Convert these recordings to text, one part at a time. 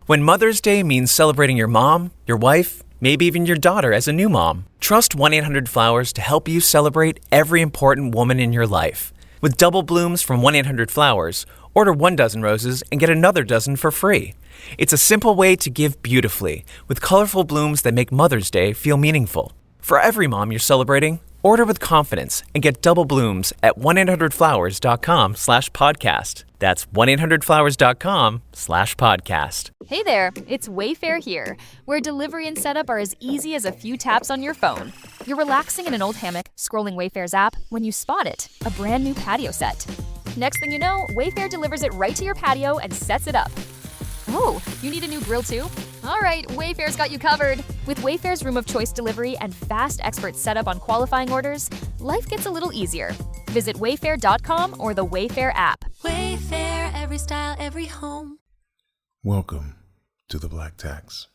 When Mother's Day means celebrating your mom, your wife, maybe even your daughter as a new mom, trust 1-800-Flowers to help you celebrate every important woman in your life. With double blooms from 1-800-Flowers, order 1 dozen roses and get another dozen for free. It's a simple way to give beautifully, with colorful blooms that make Mother's Day feel meaningful. For every mom you're celebrating, order with confidence and get double blooms at 1-800-Flowers.com/podcast. That's 1-800-Flowers.com/podcast. Hey there, it's Wayfair here, where delivery and setup are as easy as a few taps on your phone. You're relaxing in an old hammock, scrolling Wayfair's app, when you spot it, a brand new patio set. Next thing you know, Wayfair delivers it right to your patio and sets it up. Oh, you need a new grill too? All right, Wayfair's got you covered. With Wayfair's Room of Choice delivery and fast expert setup on qualifying orders, life gets a little easier. Visit wayfair.com or the Wayfair app. Wayfair, every style, every home. Welcome to the Black Tax.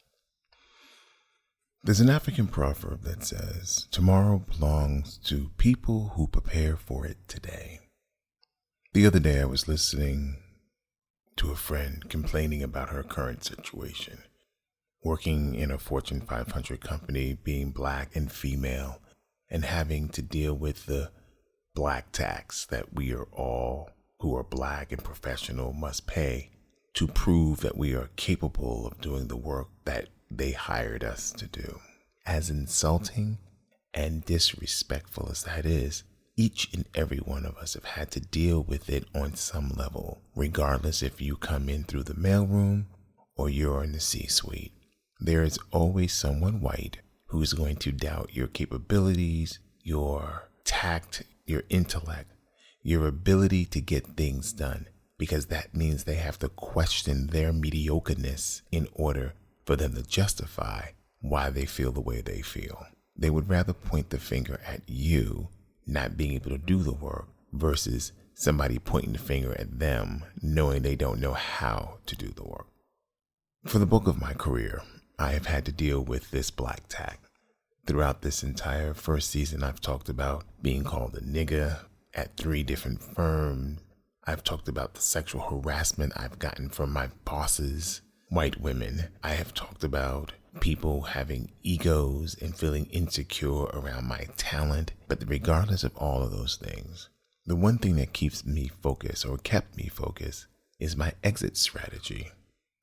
There's an African proverb that says, tomorrow belongs to people who prepare for it today. The other day I was listening to a friend complaining about her current situation, working in a Fortune 500 company, being black and female, and having to deal with the black tax that we are all who are black and professional must pay to prove that we are capable of doing the work that they hired us to do. As insulting and disrespectful as that is, each and every one of us have had to deal with it on some level, regardless if you come in through the mailroom or you're in the C-suite. There is always someone white who is going to doubt your capabilities, your tact, your intellect, your ability to get things done, because that means they have to question their mediocreness in order for them to justify why they feel the way they feel. They would rather point the finger at you not being able to do the work versus somebody pointing the finger at them knowing they don't know how to do the work. For the bulk of my career, I have had to deal with this black tax. Throughout this entire first season, I've talked about being called a nigger at 3 different firms. I've talked about the sexual harassment I've gotten from my bosses, white women. I have talked about people having egos and feeling insecure around my talent. But regardless of all of those things, the one thing that keeps me focused or kept me focused is my exit strategy.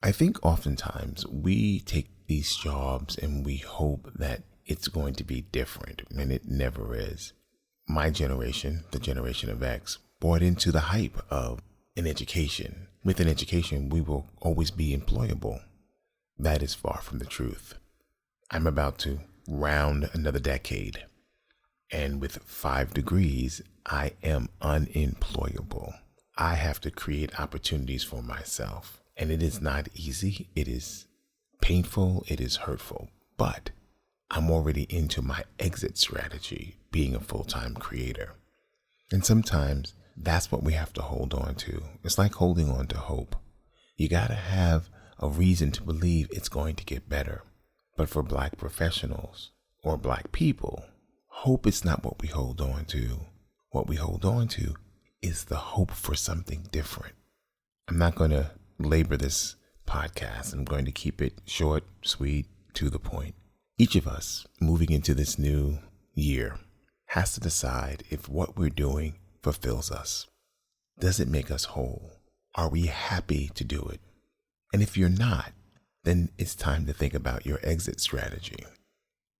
I think oftentimes we take these jobs and we hope that it's going to be different, and it never is. My generation, the generation of X, bought into the hype of an education. With an education, we will always be employable. That is far from the truth. I'm about to round another decade, and with 5 degrees, I am unemployable. I have to create opportunities for myself, and it is not easy. It is painful. It is hurtful, but I'm already into my exit strategy, being a full-time creator. And sometimes that's what we have to hold on to. It's like holding on to hope. You got to have a reason to believe it's going to get better. But for black professionals or black people, hope is not what we hold on to. What we hold on to is the hope for something different. I'm not going to labor this podcast. I'm going to keep it short, sweet, to the point. Each of us moving into this new year has to decide if what we're doing fulfills us. Does it make us whole? Are we happy to do it? And if you're not, then it's time to think about your exit strategy.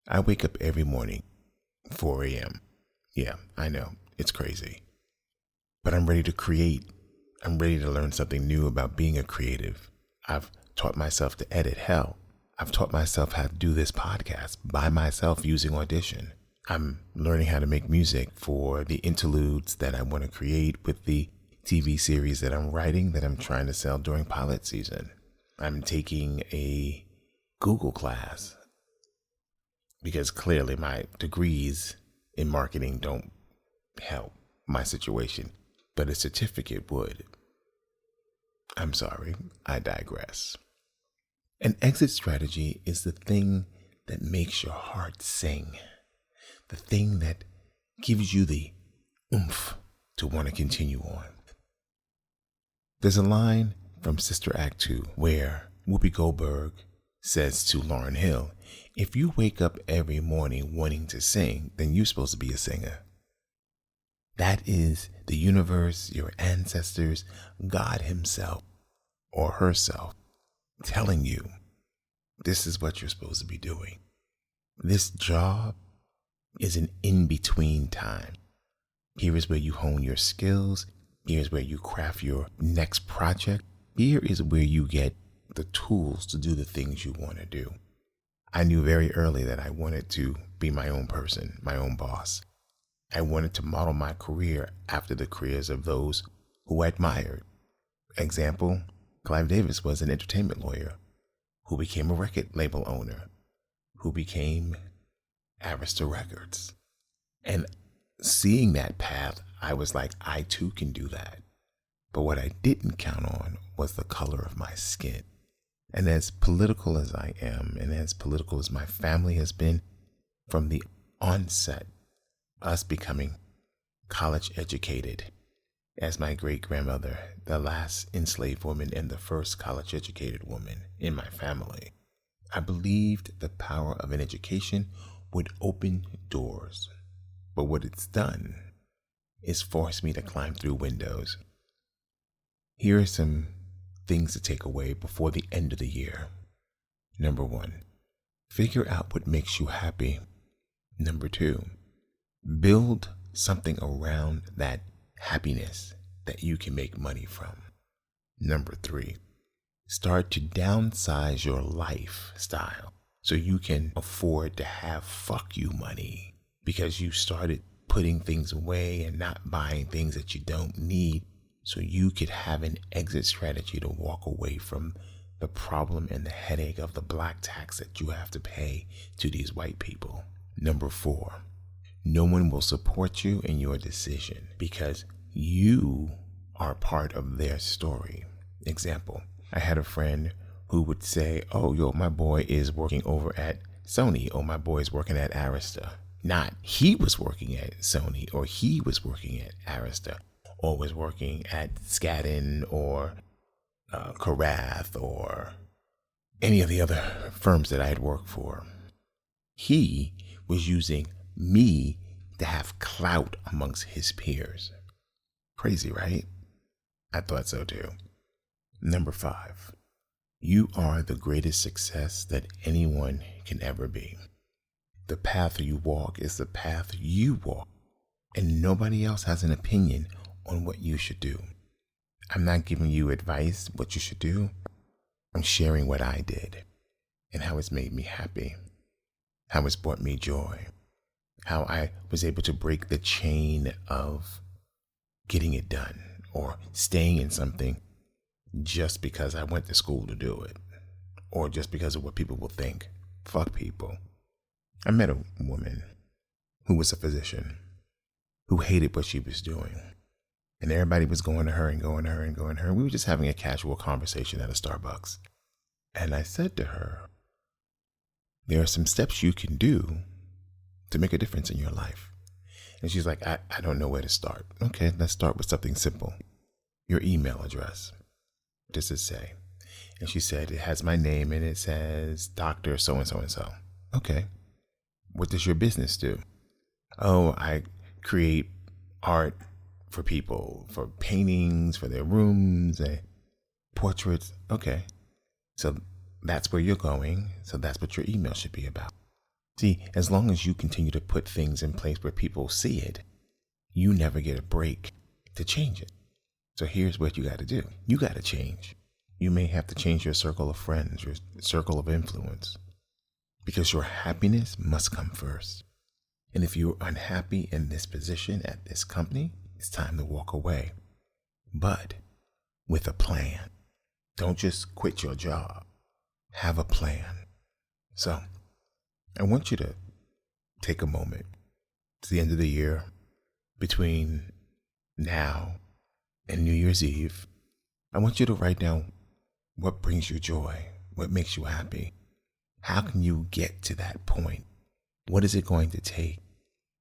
I wake up every morning, 4 a.m. Yeah, I know, it's crazy. But I'm ready to create. I'm ready to learn something new about being a creative. I've taught myself to edit. Hell, I've taught myself how to do this podcast by myself using Audition. I'm learning how to make music for the interludes that I want to create with the TV series that I'm writing, that I'm trying to sell during pilot season. I'm taking a Google class because clearly my degrees in marketing don't help my situation, but a certificate would. I'm sorry, I digress. An exit strategy is the thing that makes your heart sing, the thing that gives you the oomph to want to continue on. There's a line from Sister Act 2 where Whoopi Goldberg says to Lauryn Hill, if you wake up every morning wanting to sing, then you're supposed to be a singer. That is the universe, your ancestors, God himself or herself telling you this is what you're supposed to be doing. This job is an in-between time. Here is where you hone your skills. Here's where you craft your next project. Here is where you get the tools to do the things you want to do. I knew very early that I wanted to be my own person, my own boss. I wanted to model my career after the careers of those who I admired. Example, Clive Davis was an entertainment lawyer who became a record label owner, who became Arista Records. And seeing that path, I was like, I too can do that. But what I didn't count on was the color of my skin. And as political as I am, and as political as my family has been from the onset, us becoming college educated, as my great-grandmother, the last enslaved woman and the first college educated woman in my family, I believed the power of an education would open doors. But what it's done is forced me to climb through windows. Here are some things to take away before the end of the year. Number 1, figure out what makes you happy. Number 2, build something around that happiness that you can make money from. Number 3, start to downsize your lifestyle so you can afford to have fuck you money because you started putting things away and not buying things that you don't need, so you could have an exit strategy to walk away from the problem and the headache of the black tax that you have to pay to these white people. Number 4, no one will support you in your decision because you are part of their story. Example, I had a friend who would say, oh, my boy is working over at Sony, or my boy is working at Arista. Not he was working at Sony, or he was working at Arista, or was working at Skadden or Karath or any of the other firms that I had worked for. He was using me to have clout amongst his peers. Crazy, right? I thought so too. Number 5, you are the greatest success that anyone can ever be. The path you walk is the path you walk, and nobody else has an opinion on what you should do. I'm not giving you advice what you should do. I'm sharing what I did and how it's made me happy, how it's brought me joy, how I was able to break the chain of getting it done or staying in something just because I went to school to do it, or just because of what people will think. Fuck people. I met a woman who was a physician who hated what she was doing. And everybody was going to her and going to her and going to her. We were just having a casual conversation at a Starbucks. And I said to her, there are some steps you can do to make a difference in your life. And she's like, I don't know where to start. Okay, let's start with something simple. Your email address. What does it say? And she said, it has my name and it says Dr. So-and-so and so. Okay. What does your business do? Oh, I create art for people, for paintings, for their rooms, portraits. Okay. So that's where you're going. So that's what your email should be about. See, as long as you continue to put things in place where people see it, you never get a break to change it. So here's what you got to do. You got to change. You may have to change your circle of friends, your circle of influence, because your happiness must come first. And if you're unhappy in this position at this company, it's time to walk away. But with a plan. Don't just quit your job. Have a plan. So I want you to take a moment. It's the end of the year. Between now and New Year's Eve, I want you to write down what brings you joy, what makes you happy. How can you get to that point? What is it going to take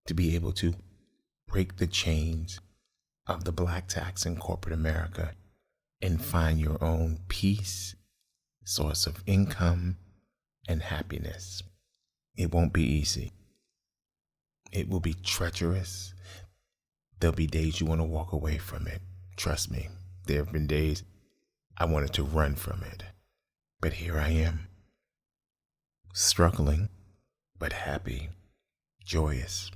to be able to break the chains of the black tax in corporate America and find your own peace source of income and happiness. It won't be easy. It will be treacherous. There'll be days you want to walk away from it. Trust me, there have been days I wanted to run from it. But here I am, struggling, but happy, joyous,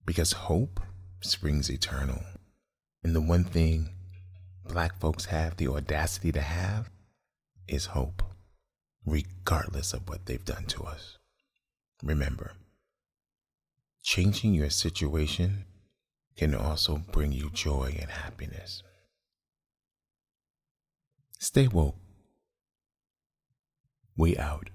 because hope springs eternal. And the one thing Black folks have the audacity to have is hope, regardless of what they've done to us. Remember, changing your situation can also bring you joy and happiness. Stay woke. We out.